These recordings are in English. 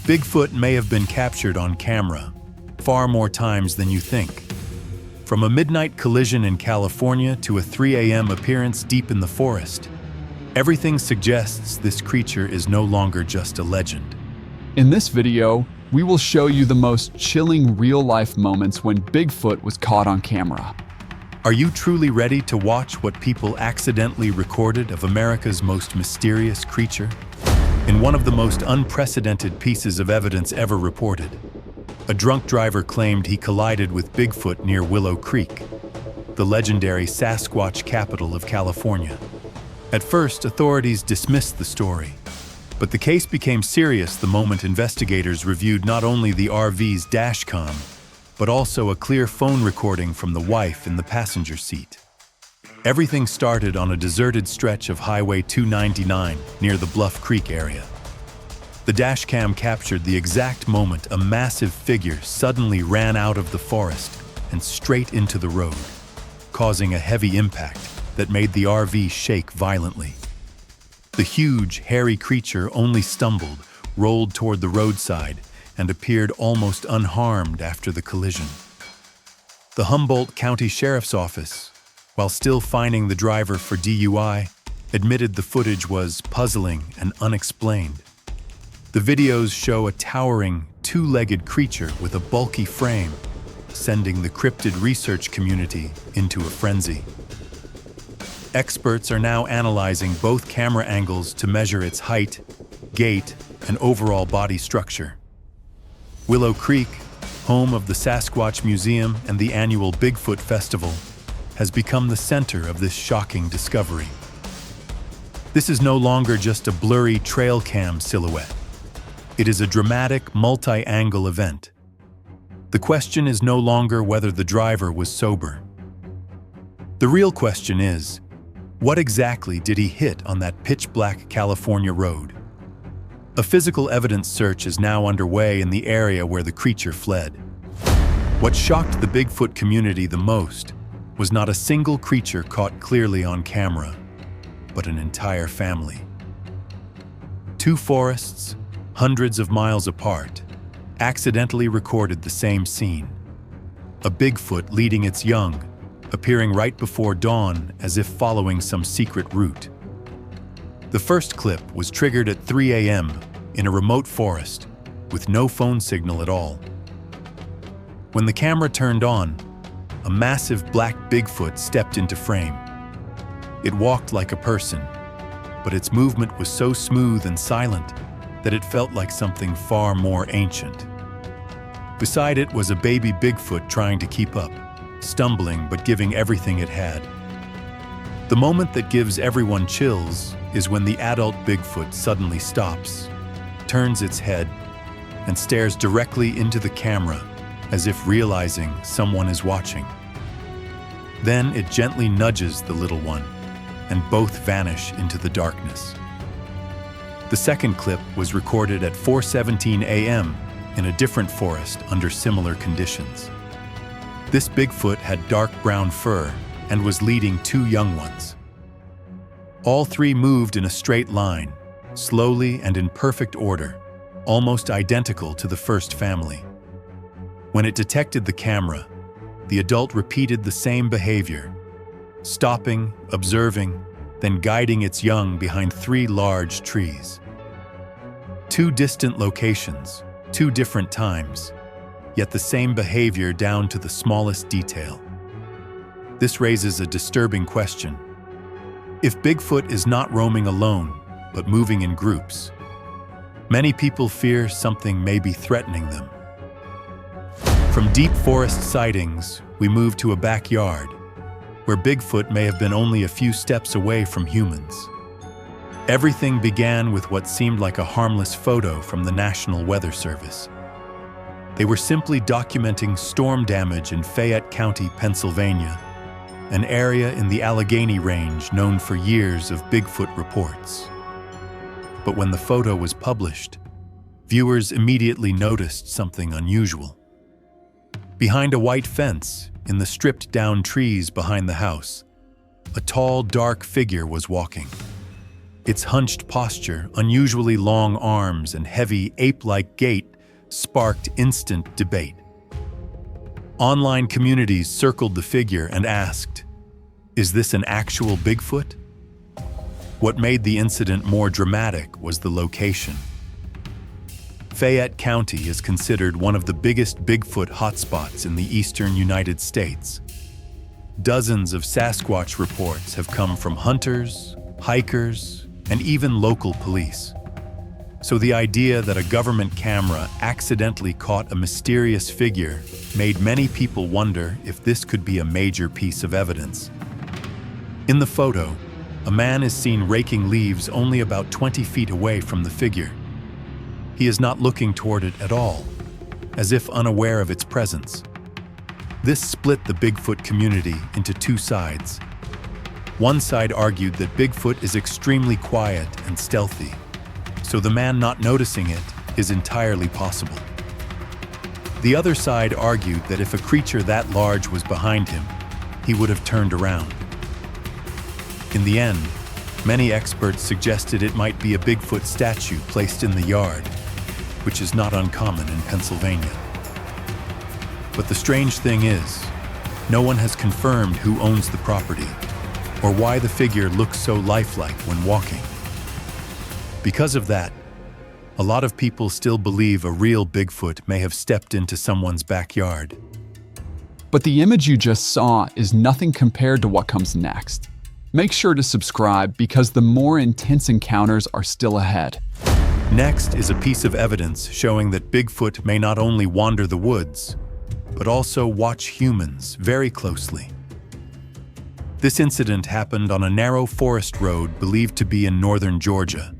Bigfoot may have been captured on camera far more times than you think. From a midnight collision in California to a 3 a.m. appearance deep in the forest, everything suggests this creature is no longer just a legend. In this video, we will show you the most chilling real-life moments when Bigfoot was caught on camera. Are you truly ready to watch what people accidentally recorded of America's most mysterious creature? In one of the most unprecedented pieces of evidence ever reported, a drunk driver claimed he collided with Bigfoot near Willow Creek, the legendary Sasquatch capital of California. At first, authorities dismissed the story, but the case became serious the moment investigators reviewed not only the RV's dashcam, but also a clear phone recording from the wife in the passenger seat. Everything started on a deserted stretch of Highway 299 near the Bluff Creek area. The dashcam captured the exact moment a massive figure suddenly ran out of the forest and straight into the road, causing a heavy impact that made the RV shake violently. The huge, hairy creature only stumbled, rolled toward the roadside, and appeared almost unharmed after the collision. The Humboldt County Sheriff's Office, while still fining the driver for DUI, admitted the footage was puzzling and unexplained. The videos show a towering, two-legged creature with a bulky frame, sending the cryptid research community into a frenzy. Experts are now analyzing both camera angles to measure its height, gait, and overall body structure. Willow Creek, home of the Sasquatch Museum and the annual Bigfoot Festival, has become the center of this shocking discovery. This is no longer just a blurry trail cam silhouette. It is a dramatic, multi-angle event. The question is no longer whether the driver was sober. The real question is, what exactly did he hit on that pitch-black California road? A physical evidence search is now underway in the area where the creature fled. What shocked the Bigfoot community the most was not a single creature caught clearly on camera, but an entire family. Two forests, hundreds of miles apart, accidentally recorded the same scene. A Bigfoot leading its young, appearing right before dawn as if following some secret route. The first clip was triggered at 3 a.m. in a remote forest with no phone signal at all. When the camera turned on, a massive black Bigfoot stepped into frame. It walked like a person, but its movement was so smooth and silent that it felt like something far more ancient. Beside it was a baby Bigfoot trying to keep up, stumbling but giving everything it had. The moment that gives everyone chills is when the adult Bigfoot suddenly stops, turns its head, and stares directly into the camera as if realizing someone is watching. Then it gently nudges the little one, and both vanish into the darkness. The second clip was recorded at 4:17 a.m. in a different forest under similar conditions. This Bigfoot had dark brown fur and was leading two young ones. All three moved in a straight line, slowly and in perfect order, almost identical to the first family. When it detected the camera, the adult repeated the same behavior, stopping, observing, then guiding its young behind three large trees. Two distant locations, two different times, yet the same behavior down to the smallest detail. This raises a disturbing question. If Bigfoot is not roaming alone, but moving in groups, many people fear something may be threatening them. From deep forest sightings, we move to a backyard, where Bigfoot may have been only a few steps away from humans. Everything began with what seemed like a harmless photo from the National Weather Service. They were simply documenting storm damage in Fayette County, Pennsylvania, an area in the Allegheny Range known for years of Bigfoot reports. But when the photo was published, viewers immediately noticed something unusual. Behind a white fence, in the stripped-down trees behind the house, a tall, dark figure was walking. Its hunched posture, unusually long arms, and heavy, ape-like gait sparked instant debate. Online communities circled the figure and asked, "Is this an actual Bigfoot?" What made the incident more dramatic was the location. Fayette County is considered one of the biggest Bigfoot hotspots in the eastern United States. Dozens of Sasquatch reports have come from hunters, hikers, and even local police. So the idea that a government camera accidentally caught a mysterious figure made many people wonder if this could be a major piece of evidence. In the photo, a man is seen raking leaves only about 20 feet away from the figure. He is not looking toward it at all, as if unaware of its presence. This split the Bigfoot community into two sides. One side argued that Bigfoot is extremely quiet and stealthy, so the man not noticing it is entirely possible. The other side argued that if a creature that large was behind him, he would have turned around. In the end, many experts suggested it might be a Bigfoot statue placed in the yard, which is not uncommon in Pennsylvania. But the strange thing is, no one has confirmed who owns the property or why the figure looks so lifelike when walking. Because of that, a lot of people still believe a real Bigfoot may have stepped into someone's backyard. But the image you just saw is nothing compared to what comes next. Make sure to subscribe because the more intense encounters are still ahead. Next is a piece of evidence showing that Bigfoot may not only wander the woods, but also watch humans very closely. This incident happened on a narrow forest road believed to be in northern Georgia,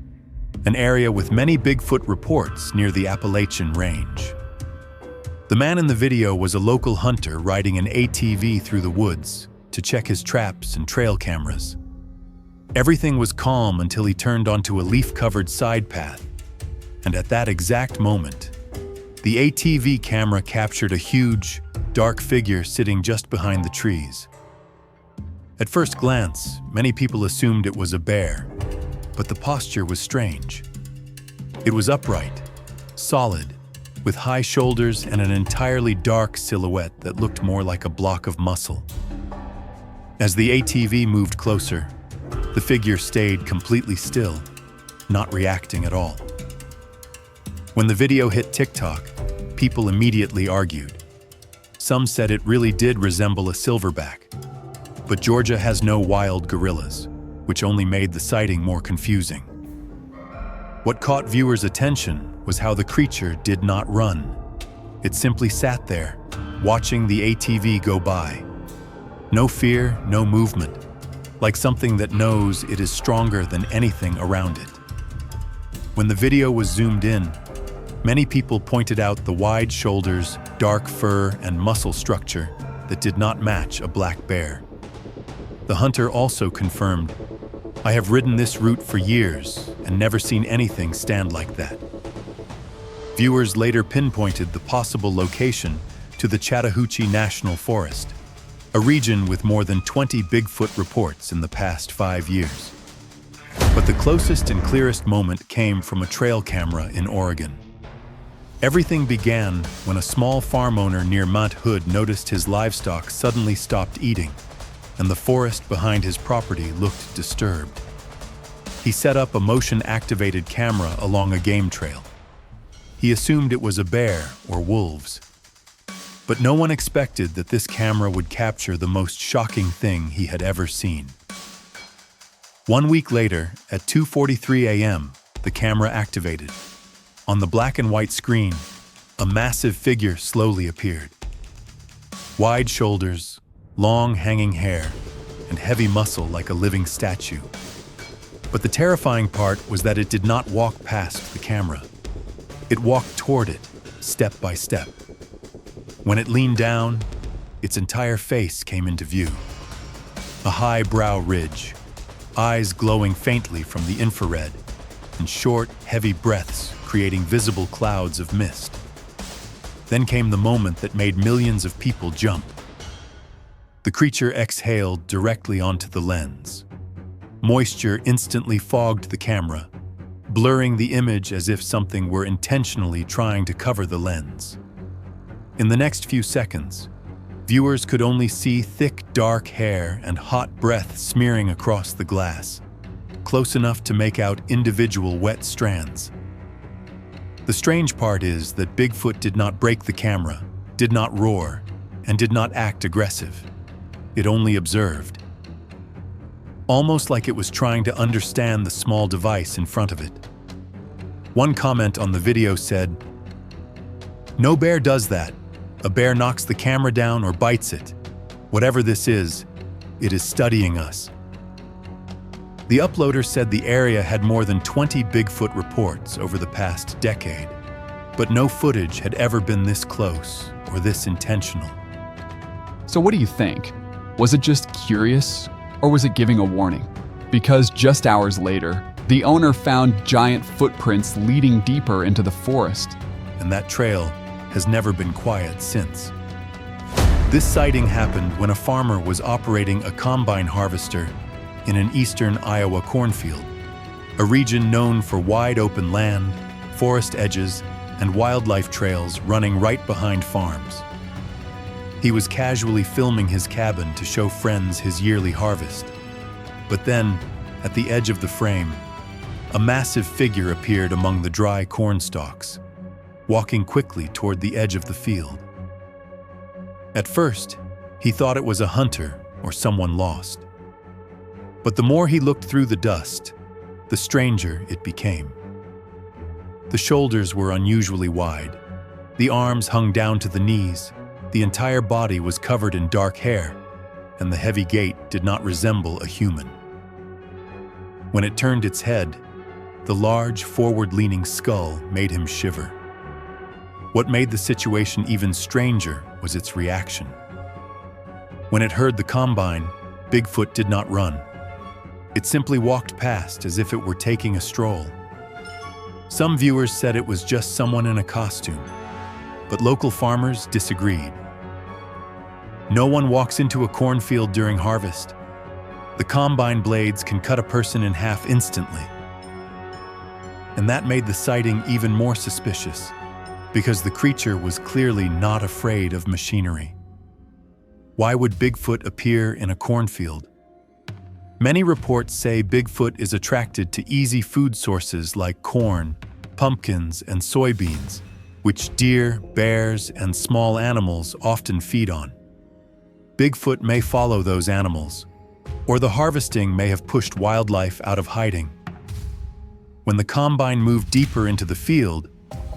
an area with many Bigfoot reports near the Appalachian Range. The man in the video was a local hunter riding an ATV through the woods to check his traps and trail cameras. Everything was calm until he turned onto a leaf-covered side path, and at that exact moment, the ATV camera captured a huge, dark figure sitting just behind the trees. At first glance, many people assumed it was a bear, but the posture was strange. It was upright, solid, with high shoulders and an entirely dark silhouette that looked more like a block of muscle. As the ATV moved closer, the figure stayed completely still, not reacting at all. When the video hit TikTok, people immediately argued. Some said it really did resemble a silverback, but Georgia has no wild gorillas, which only made the sighting more confusing. What caught viewers' attention was how the creature did not run. It simply sat there, watching the ATV go by. No fear, no movement, like something that knows it is stronger than anything around it. When the video was zoomed in, many people pointed out the wide shoulders, dark fur, and muscle structure that did not match a black bear. The hunter also confirmed, "I have ridden this route for years and never seen anything stand like that." Viewers later pinpointed the possible location to the Chattahoochee National Forest, a region with more than 20 Bigfoot reports in the past 5 years. But the closest and clearest moment came from a trail camera in Oregon. Everything began when a small farm owner near Mount Hood noticed his livestock suddenly stopped eating, and the forest behind his property looked disturbed. He set up a motion-activated camera along a game trail. He assumed it was a bear or wolves. But no one expected that this camera would capture the most shocking thing he had ever seen. 1 week later, at 2:43 a.m., the camera activated. On the black and white screen, a massive figure slowly appeared. Wide shoulders, long hanging hair, and heavy muscle like a living statue. But the terrifying part was that it did not walk past the camera. It walked toward it, step by step. When it leaned down, its entire face came into view. A high brow ridge, eyes glowing faintly from the infrared, and short, heavy breaths creating visible clouds of mist. Then came the moment that made millions of people jump. The creature exhaled directly onto the lens. Moisture instantly fogged the camera, blurring the image as if something were intentionally trying to cover the lens. In the next few seconds, viewers could only see thick, dark hair and hot breath smearing across the glass, close enough to make out individual wet strands. The strange part is that Bigfoot did not break the camera, did not roar, and did not act aggressive. It only observed. Almost like it was trying to understand the small device in front of it. One comment on the video said, "No bear does that. A bear knocks the camera down or bites it. Whatever this is, it is studying us." The uploader said the area had more than 20 Bigfoot reports over the past decade, but no footage had ever been this close or this intentional. So what do you think? Was it just curious, or was it giving a warning? Because just hours later, the owner found giant footprints leading deeper into the forest. And that trail has never been quiet since. This sighting happened when a farmer was operating a combine harvester in an eastern Iowa cornfield, a region known for wide open land, forest edges, and wildlife trails running right behind farms. He was casually filming his cabin to show friends his yearly harvest. But then, at the edge of the frame, a massive figure appeared among the dry corn stalks, walking quickly toward the edge of the field. At first, he thought it was a hunter or someone lost. But the more he looked through the dust, the stranger it became. The shoulders were unusually wide. The arms hung down to the knees. The entire body was covered in dark hair, and the heavy gait did not resemble a human. When it turned its head, the large, forward-leaning skull made him shiver. What made the situation even stranger was its reaction. When it heard the combine, Bigfoot did not run. It simply walked past as if it were taking a stroll. Some viewers said it was just someone in a costume, but local farmers disagreed. No one walks into a cornfield during harvest. The combine blades can cut a person in half instantly. And that made the sighting even more suspicious, because the creature was clearly not afraid of machinery. Why would Bigfoot appear in a cornfield? Many reports say Bigfoot is attracted to easy food sources like corn, pumpkins, and soybeans, which deer, bears, and small animals often feed on. Bigfoot may follow those animals, or the harvesting may have pushed wildlife out of hiding. When the combine moved deeper into the field,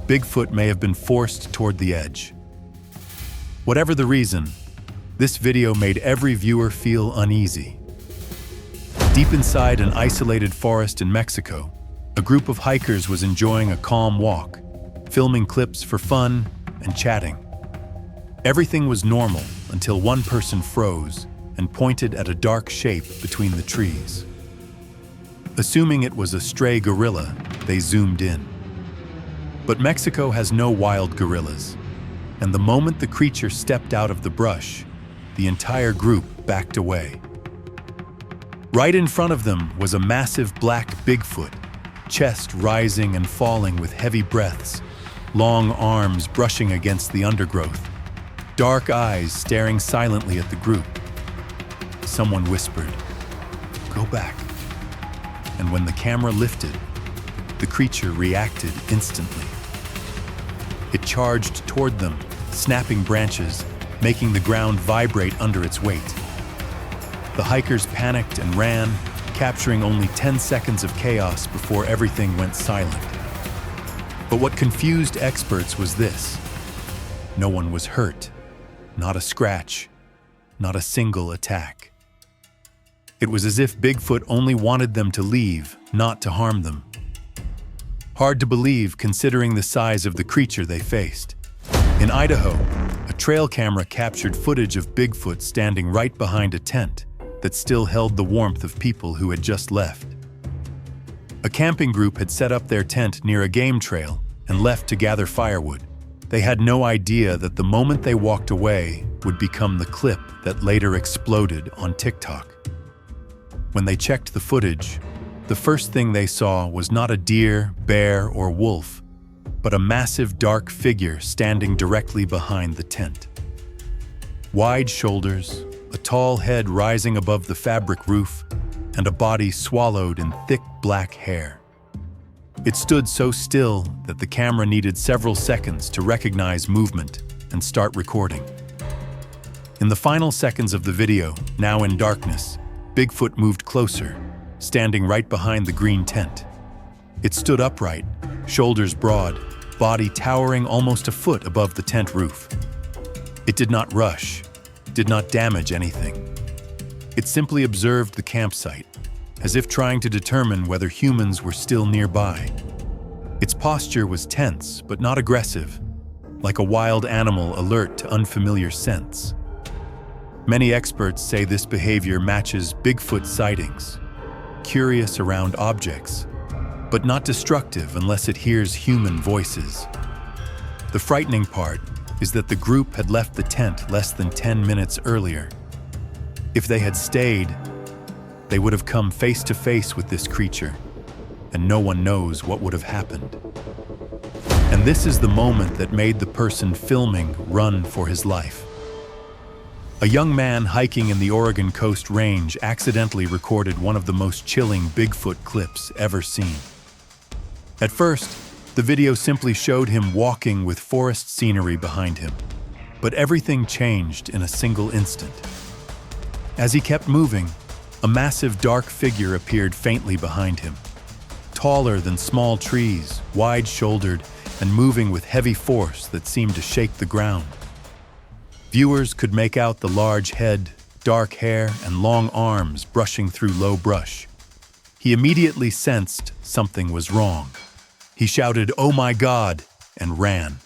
Bigfoot may have been forced toward the edge. Whatever the reason, this video made every viewer feel uneasy. Deep inside an isolated forest in Mexico, a group of hikers was enjoying a calm walk, filming clips for fun and chatting. Everything was normal until one person froze and pointed at a dark shape between the trees. Assuming it was a stray gorilla, they zoomed in. But Mexico has no wild gorillas, and the moment the creature stepped out of the brush, the entire group backed away. Right in front of them was a massive black Bigfoot, chest rising and falling with heavy breaths, long arms brushing against the undergrowth, dark eyes staring silently at the group. Someone whispered, "Go back." And when the camera lifted, the creature reacted instantly. It charged toward them, snapping branches, making the ground vibrate under its weight. The hikers panicked and ran, capturing only 10 seconds of chaos before everything went silent. But what confused experts was this: no one was hurt, not a scratch, not a single attack. It was as if Bigfoot only wanted them to leave, not to harm them. Hard to believe considering the size of the creature they faced. In Idaho, a trail camera captured footage of Bigfoot standing right behind a tent that still held the warmth of people who had just left. A camping group had set up their tent near a game trail and left to gather firewood. They had no idea that the moment they walked away would become the clip that later exploded on TikTok. When they checked the footage, the first thing they saw was not a deer, bear, or wolf, but a massive dark figure standing directly behind the tent. Wide shoulders, a tall head rising above the fabric roof, and a body swallowed in thick black hair. It stood so still that the camera needed several seconds to recognize movement and start recording. In the final seconds of the video, now in darkness, Bigfoot moved closer, standing right behind the green tent. It stood upright, shoulders broad, body towering almost a foot above the tent roof. It did not rush, did not damage anything. It simply observed the campsite, as if trying to determine whether humans were still nearby. Its posture was tense but not aggressive, like a wild animal alert to unfamiliar scents. Many experts say this behavior matches Bigfoot sightings, curious around objects, but not destructive unless it hears human voices. The frightening part is that the group had left the tent less than 10 minutes earlier. If they had stayed, they would have come face to face with this creature, and no one knows what would have happened. And this is the moment that made the person filming run for his life. A young man hiking in the Oregon Coast Range accidentally recorded one of the most chilling Bigfoot clips ever seen. At first, the video simply showed him walking with forest scenery behind him, but everything changed in a single instant. As he kept moving, a massive dark figure appeared faintly behind him, taller than small trees, wide-shouldered, and moving with heavy force that seemed to shake the ground. Viewers could make out the large head, dark hair, and long arms brushing through low brush. He immediately sensed something was wrong. He shouted, "Oh my God!" and ran.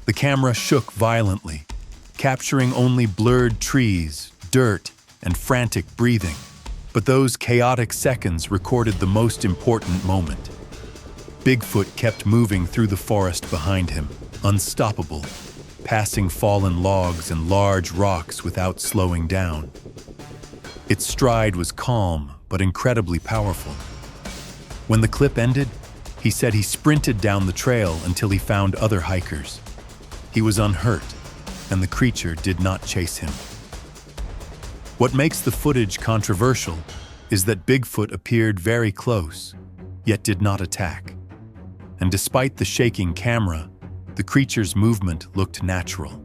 The camera shook violently, capturing only blurred trees, dirt, and frantic breathing. But those chaotic seconds recorded the most important moment. Bigfoot kept moving through the forest behind him, unstoppable, passing fallen logs and large rocks without slowing down. Its stride was calm, but incredibly powerful. When the clip ended, he said he sprinted down the trail until he found other hikers. He was unhurt, and the creature did not chase him. What makes the footage controversial is that Bigfoot appeared very close, yet did not attack. And despite the shaking camera, the creature's movement looked natural.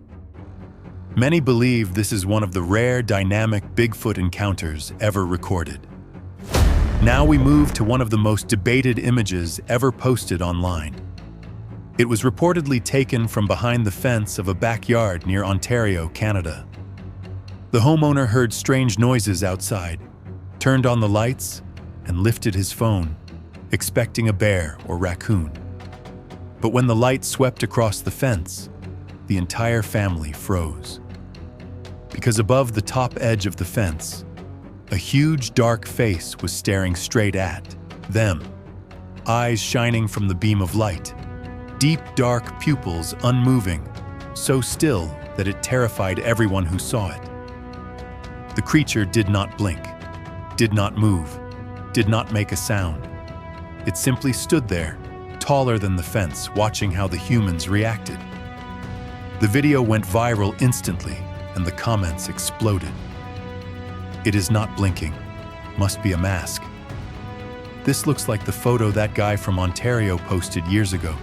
Many believe this is one of the rare dynamic Bigfoot encounters ever recorded. Now we move to one of the most debated images ever posted online. It was reportedly taken from behind the fence of a backyard near Ontario, Canada. The homeowner heard strange noises outside, turned on the lights, and lifted his phone, expecting a bear or raccoon. But when the light swept across the fence, the entire family froze. Because above the top edge of the fence, a huge dark face was staring straight at them, eyes shining from the beam of light, deep dark pupils unmoving, so still that it terrified everyone who saw it. The creature did not blink, did not move, did not make a sound. It simply stood there, taller than the fence, watching how the humans reacted. The video went viral instantly, and the comments exploded. "It is not blinking. Must be a mask. This looks like the photo that guy from Ontario posted years ago."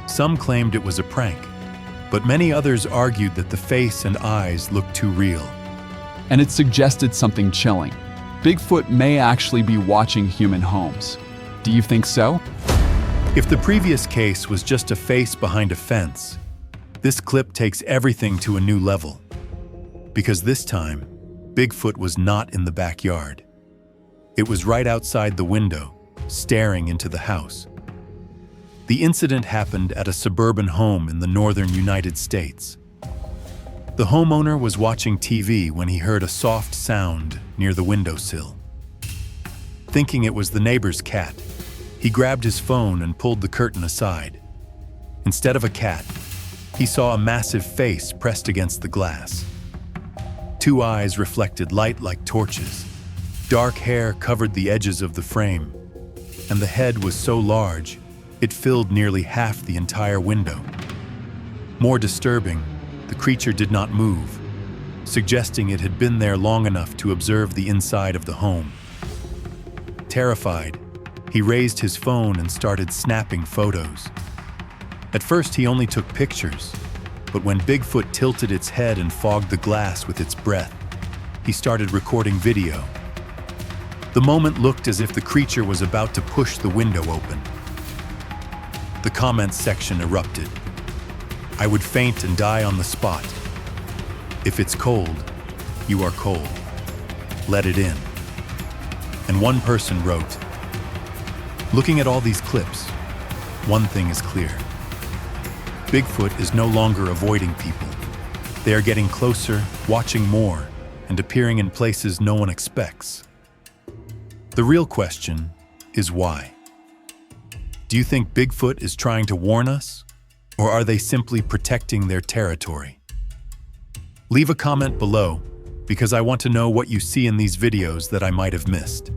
Some claimed it was a prank, but many others argued that the face and eyes looked too real. And it suggested something chilling. Bigfoot may actually be watching human homes. Do you think so? If the previous case was just a face behind a fence, this clip takes everything to a new level. Because this time, Bigfoot was not in the backyard. It was right outside the window, staring into the house. The incident happened at a suburban home in the northern United States. The homeowner was watching TV when he heard a soft sound near the windowsill. Thinking it was the neighbor's cat, he grabbed his phone and pulled the curtain aside. Instead of a cat, he saw a massive face pressed against the glass. Two eyes reflected light like torches, Dark hair covered the edges of the frame, and the head was so large, it filled nearly half the entire window. More disturbing, the creature did not move, suggesting it had been there long enough to observe the inside of the home. Terrified, he raised his phone and started snapping photos. At first, he only took pictures, but when Bigfoot tilted its head and fogged the glass with its breath, he started recording video. The moment looked as if the creature was about to push the window open. The comments section erupted. "I would faint and die on the spot. If it's cold, you are cold. Let it in." And one person wrote, "Looking at all these clips, one thing is clear. Bigfoot is no longer avoiding people. They are getting closer, watching more, and appearing in places no one expects." The real question is why? Do you think Bigfoot is trying to warn us, or are they simply protecting their territory? Leave a comment below, because I want to know what you see in these videos that I might have missed.